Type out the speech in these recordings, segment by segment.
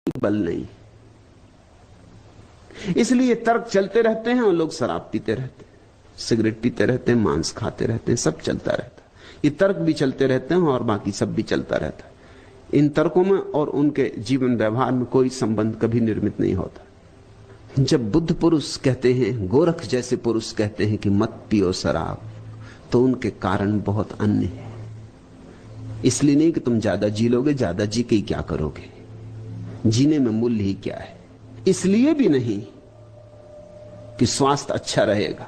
बल नहीं। इसलिए तर्क चलते रहते हैं और लोग शराब पीते रहते हैं, सिगरेट पीते रहते हैं, मांस खाते रहते हैं, सब चलता रहता है। ये तर्क भी चलते रहते हैं और बाकी सब भी चलता रहता है। इन तर्कों में और उनके जीवन व्यवहार में कोई संबंध कभी निर्मित नहीं होता। जब बुद्ध पुरुष कहते हैं, गोरख जैसे पुरुष कहते हैं कि मत पियो शराब, तो उनके कारण बहुत अन्य है। इसलिए नहीं कि तुम ज्यादा जी लोगे, ज्यादा जी के क्या करोगे, जीने में मूल्य ही क्या है। इसलिए भी नहीं कि स्वास्थ्य अच्छा रहेगा।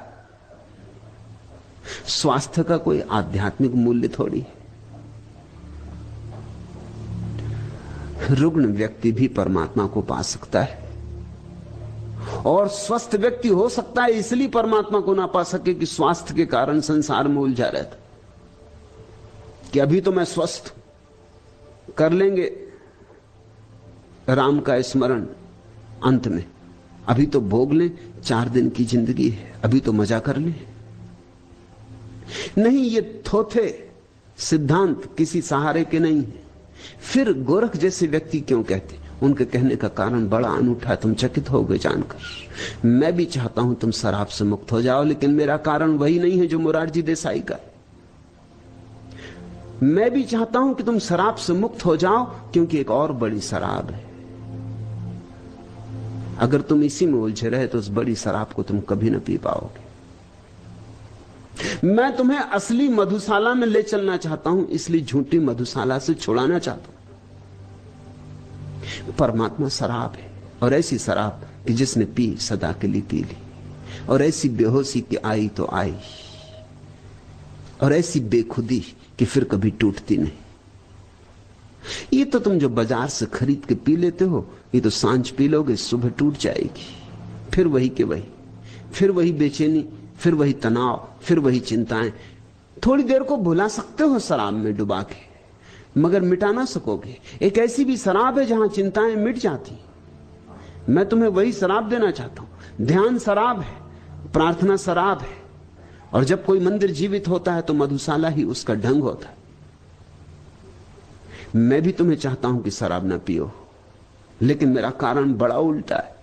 स्वास्थ्य का कोई आध्यात्मिक मूल्य थोड़ी है। रुग्ण व्यक्ति भी परमात्मा को पा सकता है और स्वस्थ व्यक्ति हो सकता है इसलिए परमात्मा को ना पा सके कि स्वास्थ्य के कारण संसार में उलझा रहता, कि अभी तो मैं स्वस्थ कर लेंगे राम का स्मरण अंत में, अभी तो भोग लें, 4 दिन की जिंदगी है, अभी तो मजा कर लें। नहीं, ये थोथे सिद्धांत किसी सहारे के नहीं है। फिर गोरख जैसे व्यक्ति क्यों कहते? उनके कहने का कारण बड़ा अनूठा है, तुम चकित हो गए जानकर। मैं भी चाहता हूं तुम शराब से मुक्त हो जाओ, लेकिन मेरा कारण वही नहीं है जो मोरारजी देसाई का। मैं भी चाहता हूं कि तुम शराब से मुक्त हो जाओ, क्योंकि एक और बड़ी शराब है। अगर तुम इसी में उलझे रहे तो उस बड़ी शराब को तुम कभी ना पी पाओगे। मैं तुम्हें असली मधुशाला में ले चलना चाहता हूं, इसलिए झूठी मधुशाला से छुड़ाना चाहता हूं। परमात्मा शराब है, और ऐसी शराब कि जिसने पी सदा के लिए पी ली, और ऐसी बेहोशी कि आई तो आई, और ऐसी बेखुदी कि फिर कभी टूटती नहीं। ये तो तुम जो बाजार से खरीद के पी लेते हो, ये तो सांझ पी लोगे, सुबह टूट जाएगी। फिर वही के वही, फिर वही बेचैनी, फिर वही तनाव, फिर वही चिंताएं। थोड़ी देर को भुला सकते हो शराब में डुबा के, मगर मिटा ना सकोगे। एक ऐसी भी शराब है जहां चिंताएं मिट जाती। मैं तुम्हें वही शराब देना चाहता हूं। ध्यान शराब है, प्रार्थना शराब है, और जब कोई मंदिर जीवित होता है तो मधुशाला ही उसका ढंग होता है। मैं भी तुम्हें चाहता हूं कि शराब ना पियो, लेकिन मेरा कारण बड़ा उल्टा है।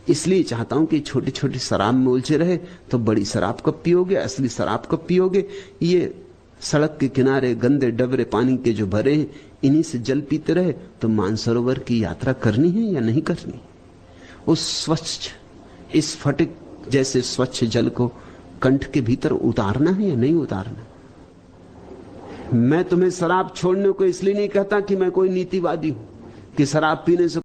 इसलिए चाहता हूं कि छोटी छोटी शराब में उलझे रहे तो बड़ी शराब कब पियोगे, असली शराब कब पियोगे। ये सड़क के किनारे गंदे डबरे पानी के जो भरे हैं, इन्हीं से जल पीते रहे तो मानसरोवर की यात्रा करनी है या नहीं करनी। उस स्वच्छ, इस फटिक जैसे स्वच्छ जल को कंठ के भीतर उतारना है या नहीं उतारना। मैं तुम्हें शराब छोड़ने को इसलिए नहीं कहता कि मैं कोई नीतिवादी हूं कि शराब पीने से